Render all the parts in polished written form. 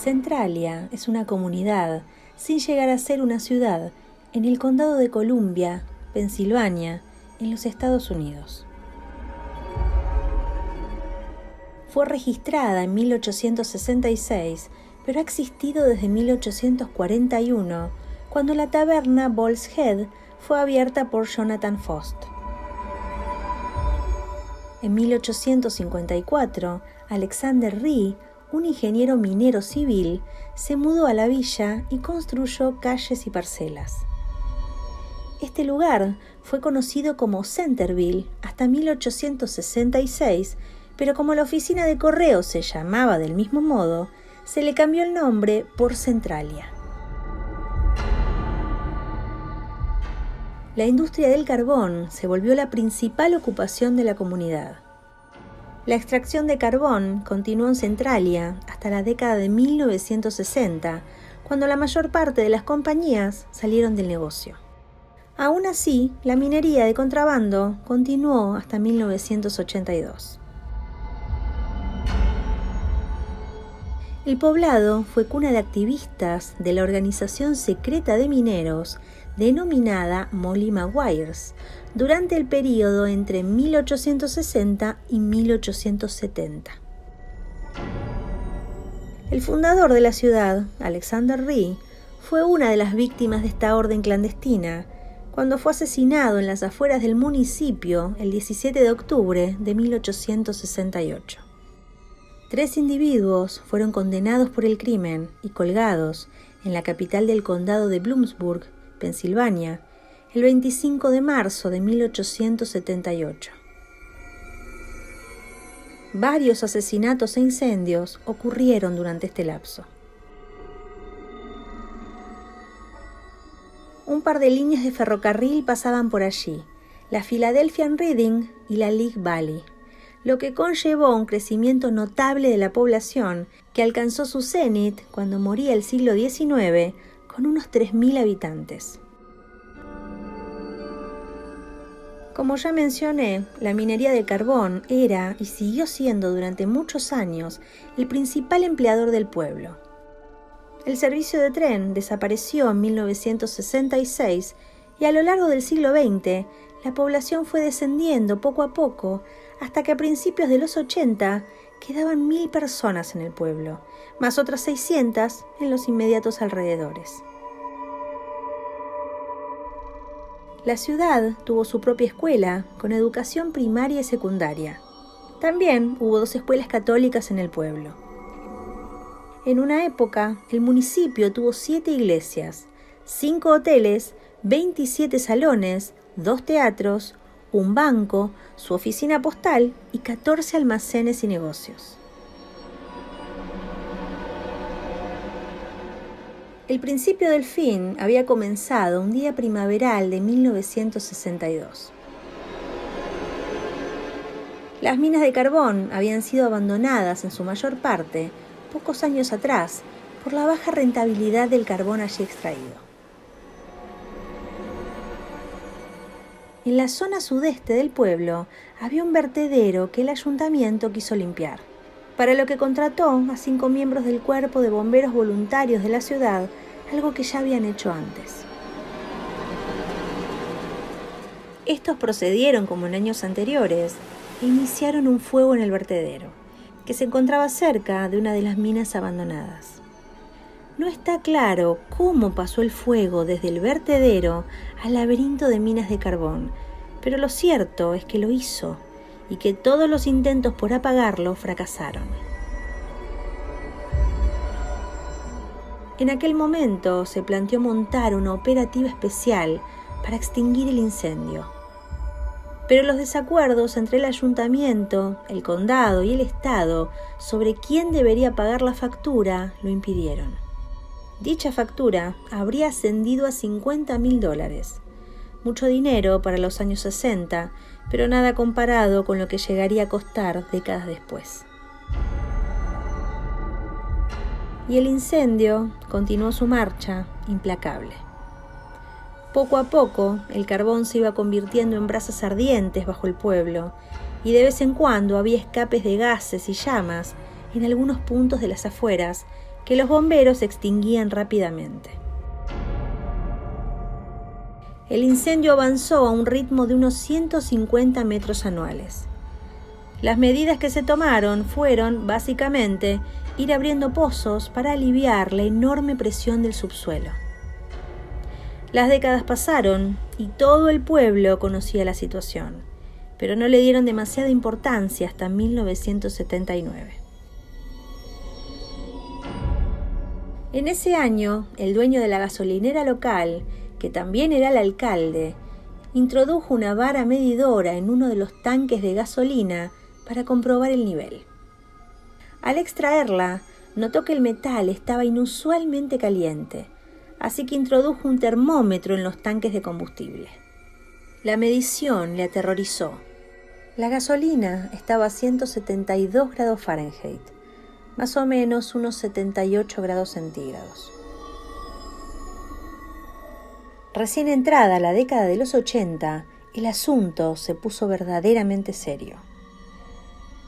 Centralia es una comunidad, sin llegar a ser una ciudad, en el condado de Columbia, Pensilvania, en los Estados Unidos. Fue registrada en 1866, pero ha existido desde 1841, cuando la taberna Bull's Head fue abierta por Jonathan Fost. En 1854, Alexander Rhee, un ingeniero minero civil, se mudó a la villa y construyó calles y parcelas. Este lugar fue conocido como Centerville hasta 1866, pero como la oficina de correos se llamaba del mismo modo, se le cambió el nombre por Centralia. La industria del carbón se volvió la principal ocupación de la comunidad. La extracción de carbón continuó en Centralia hasta la década de 1960, cuando la mayor parte de las compañías salieron del negocio. Aún así, la minería de contrabando continuó hasta 1982. El poblado fue cuna de activistas de la organización secreta de mineros denominada Molly Maguires durante el período entre 1860 y 1870. El fundador de la ciudad, Alexander Rhee, fue una de las víctimas de esta orden clandestina cuando fue asesinado en las afueras del municipio el 17 de octubre de 1868. 3 individuos fueron condenados por el crimen y colgados en la capital del condado de Bloomsburg, Pensilvania, el 25 de marzo de 1878. Varios asesinatos e incendios ocurrieron durante este lapso. Un par de líneas de ferrocarril pasaban por allí, la Philadelphia and Reading y la Lehigh Valley, lo que conllevó un crecimiento notable de la población que alcanzó su cenit cuando moría el siglo XIX con unos 3.000 habitantes. Como ya mencioné, la minería de carbón era y siguió siendo durante muchos años el principal empleador del pueblo. El servicio de tren desapareció en 1966 y a lo largo del siglo XX la población fue descendiendo poco a poco hasta que a principios de los 80 quedaban 1.000 personas en el pueblo, más otras 600 en los inmediatos alrededores. La ciudad tuvo su propia escuela con educación primaria y secundaria. También hubo 2 escuelas católicas en el pueblo. En una época, el municipio tuvo 7 iglesias, 5 hoteles, 27 salones, 2 teatros, un banco, su oficina postal y 14 almacenes y negocios. El principio del fin había comenzado un día primaveral de 1962. Las minas de carbón habían sido abandonadas en su mayor parte pocos años atrás por la baja rentabilidad del carbón allí extraído. En la zona sudeste del pueblo había un vertedero que el ayuntamiento quiso limpiar, para lo que contrató a 5 miembros del cuerpo de bomberos voluntarios de la ciudad, algo que ya habían hecho antes. Estos procedieron como en años anteriores e iniciaron un fuego en el vertedero, que se encontraba cerca de una de las minas abandonadas. No está claro cómo pasó el fuego desde el vertedero al laberinto de minas de carbón, pero lo cierto es que lo hizo y que todos los intentos por apagarlo fracasaron. En aquel momento se planteó montar una operativa especial para extinguir el incendio. Pero los desacuerdos entre el ayuntamiento, el condado y el estado sobre quién debería pagar la factura lo impidieron. Dicha factura habría ascendido a $50.000, mucho dinero para los años 60, pero nada comparado con lo que llegaría a costar décadas después. Y el incendio continuó su marcha implacable. Poco a poco, el carbón se iba convirtiendo en brasas ardientes bajo el pueblo, y de vez en cuando había escapes de gases y llamas en algunos puntos de las afueras que los bomberos extinguían rápidamente. El incendio avanzó a un ritmo de unos 150 metros anuales. Las medidas que se tomaron fueron, básicamente, ir abriendo pozos para aliviar la enorme presión del subsuelo. Las décadas pasaron y todo el pueblo conocía la situación, pero no le dieron demasiada importancia hasta 1979. En ese año, el dueño de la gasolinera local, que también era el alcalde, introdujo una vara medidora en uno de los tanques de gasolina para comprobar el nivel. Al extraerla, notó que el metal estaba inusualmente caliente, así que introdujo un termómetro en los tanques de combustible. La medición le aterrorizó. La gasolina estaba a 172 grados Fahrenheit, más o menos unos 78 grados centígrados. Recién entrada la década de los 80, el asunto se puso verdaderamente serio.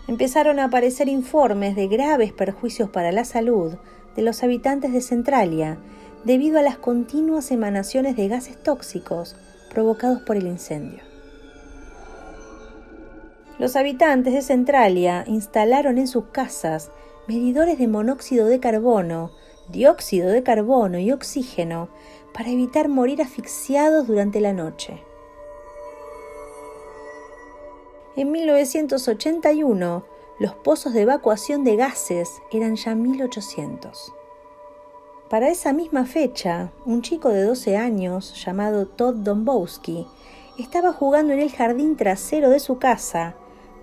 Empezaron a aparecer informes de graves perjuicios para la salud de los habitantes de Centralia debido a las continuas emanaciones de gases tóxicos provocados por el incendio. Los habitantes de Centralia instalaron en sus casas medidores de monóxido de carbono, dióxido de carbono y oxígeno para evitar morir asfixiados durante la noche. En 1981, los pozos de evacuación de gases eran ya 1800. Para esa misma fecha, un chico de 12 años llamado Todd Dombowski estaba jugando en el jardín trasero de su casa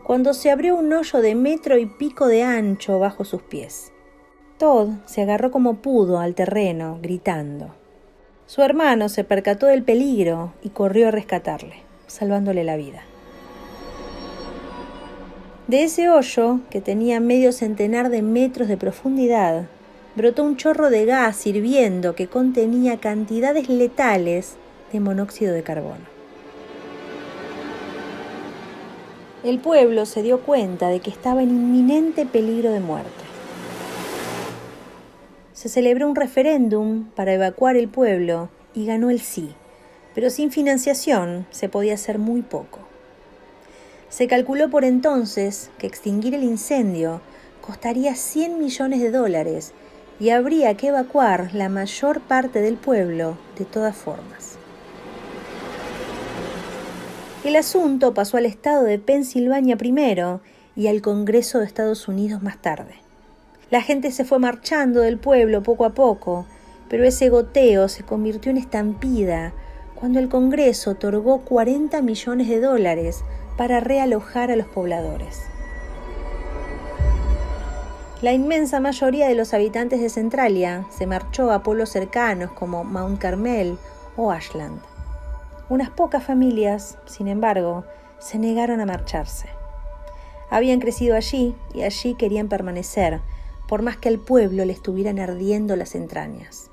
cuando se abrió un hoyo de 1,5 metros de ancho bajo sus pies. Todd se agarró como pudo al terreno, gritando. Su hermano se percató del peligro y corrió a rescatarle, salvándole la vida. De ese hoyo, que tenía medio centenar de metros de profundidad, brotó un chorro de gas hirviendo que contenía cantidades letales de monóxido de carbono. El pueblo se dio cuenta de que estaba en inminente peligro de muerte. Se celebró un referéndum para evacuar el pueblo y ganó el sí, pero sin financiación se podía hacer muy poco. Se calculó por entonces que extinguir el incendio costaría $100 millones y habría que evacuar la mayor parte del pueblo de todas formas. El asunto pasó al estado de Pensilvania primero y al Congreso de Estados Unidos más tarde. La gente se fue marchando del pueblo poco a poco, pero ese goteo se convirtió en estampida cuando el Congreso otorgó $40 millones para realojar a los pobladores. La inmensa mayoría de los habitantes de Centralia se marchó a pueblos cercanos como Mount Carmel o Ashland. Unas pocas familias, sin embargo, se negaron a marcharse. Habían crecido allí y allí querían permanecer, por más que al pueblo le estuvieran ardiendo las entrañas.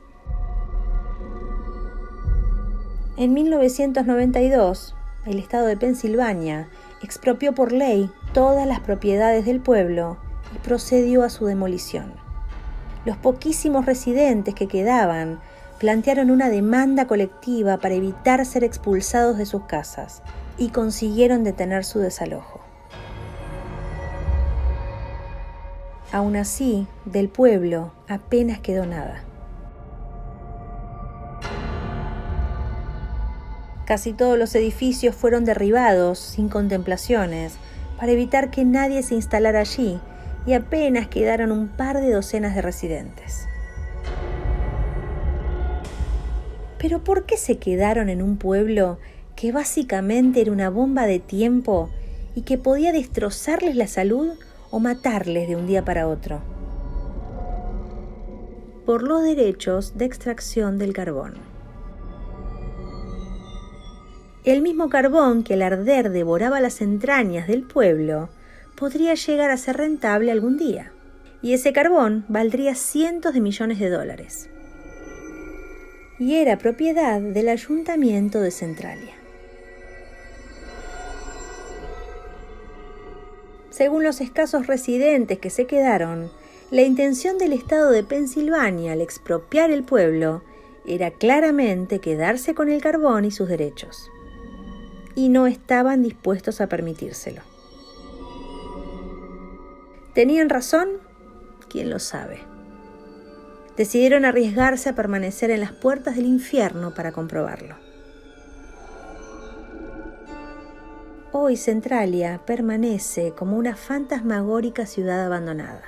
En 1992, el estado de Pensilvania expropió por ley todas las propiedades del pueblo y procedió a su demolición. Los poquísimos residentes que quedaban plantearon una demanda colectiva para evitar ser expulsados de sus casas y consiguieron detener su desalojo. Aún así, del pueblo apenas quedó nada. Casi todos los edificios fueron derribados sin contemplaciones para evitar que nadie se instalara allí y apenas quedaron un par de docenas de residentes. ¿Pero por qué se quedaron en un pueblo que básicamente era una bomba de tiempo y que podía destrozarles la salud o matarles de un día para otro? Por los derechos de extracción del carbón. El mismo carbón que al arder devoraba las entrañas del pueblo podría llegar a ser rentable algún día, y ese carbón valdría cientos de millones de dólares. Y era propiedad del Ayuntamiento de Centralia. Según los escasos residentes que se quedaron, La intención del estado de Pensilvania al expropiar el pueblo era claramente quedarse con el carbón y sus derechos. Y no estaban dispuestos a permitírselo. ¿Tenían razón? ¿Quién lo sabe? Decidieron arriesgarse a permanecer en las puertas del infierno para comprobarlo. Hoy Centralia permanece como una fantasmagórica ciudad abandonada.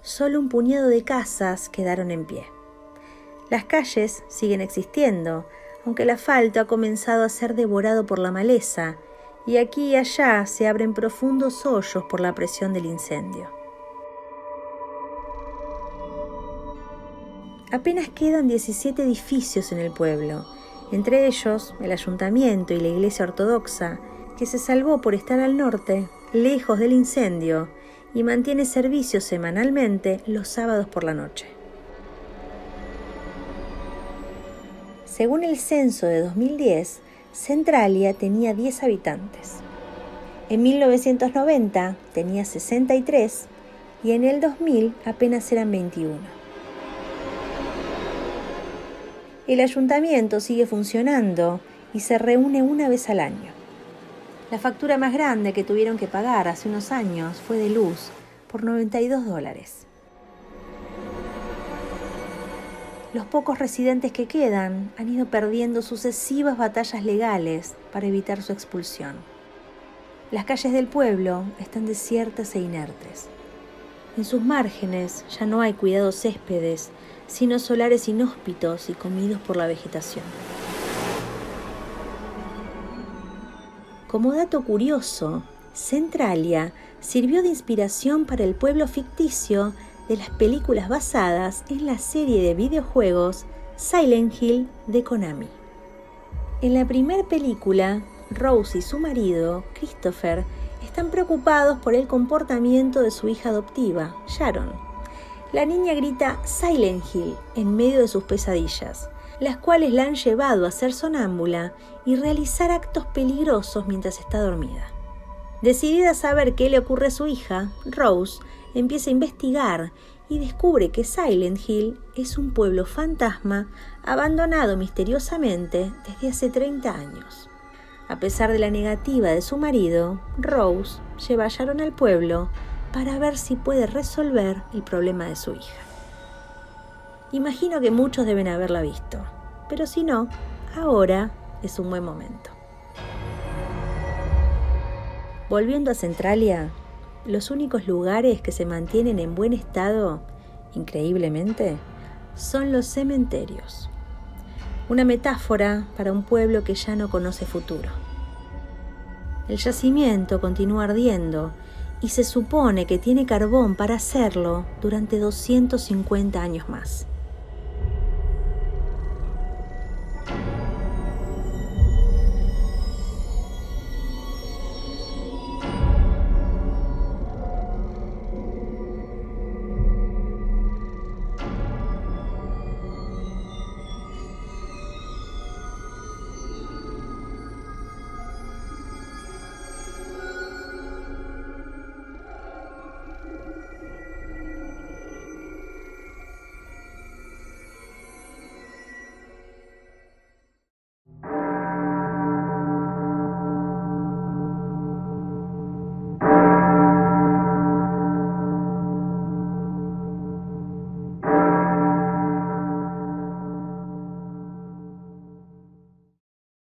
Solo un puñado de casas quedaron en pie. Las calles siguen existiendo, aunque el asfalto ha comenzado a ser devorado por la maleza, y aquí y allá se abren profundos hoyos por la presión del incendio. Apenas quedan 17 edificios en el pueblo, entre ellos el ayuntamiento y la iglesia ortodoxa, que se salvó por estar al norte, lejos del incendio, y mantiene servicios semanalmente los sábados por la noche. Según el censo de 2010, Centralia tenía 10 habitantes. En 1990 tenía 63 y en el 2000 apenas eran 21. El ayuntamiento sigue funcionando y se reúne una vez al año. La factura más grande que tuvieron que pagar hace unos años fue de luz por $92. Los pocos residentes que quedan han ido perdiendo sucesivas batallas legales para evitar su expulsión. Las calles del pueblo están desiertas e inertes. En sus márgenes ya no hay cuidados céspedes, sino solares inhóspitos y comidos por la vegetación. Como dato curioso, Centralia sirvió de inspiración para el pueblo ficticio de las películas basadas en la serie de videojuegos Silent Hill de Konami. En la primera película, Rose y su marido, Christopher, están preocupados por el comportamiento de su hija adoptiva, Sharon. La niña grita Silent Hill en medio de sus pesadillas, las cuales la han llevado a ser sonámbula y realizar actos peligrosos mientras está dormida. Decidida a saber qué le ocurre a su hija, Rose empieza a investigar y descubre que Silent Hill es un pueblo fantasma abandonado misteriosamente desde hace 30 años. A pesar de la negativa de su marido, Rose lleva a Sharon al pueblo para ver si puede resolver el problema de su hija. Imagino que muchos deben haberla visto, pero si no, ahora es un buen momento. Volviendo a Centralia, los únicos lugares que se mantienen en buen estado, increíblemente, son los cementerios. Una metáfora para un pueblo que ya no conoce futuro. El yacimiento continúa ardiendo y se supone que tiene carbón para hacerlo durante 250 años más.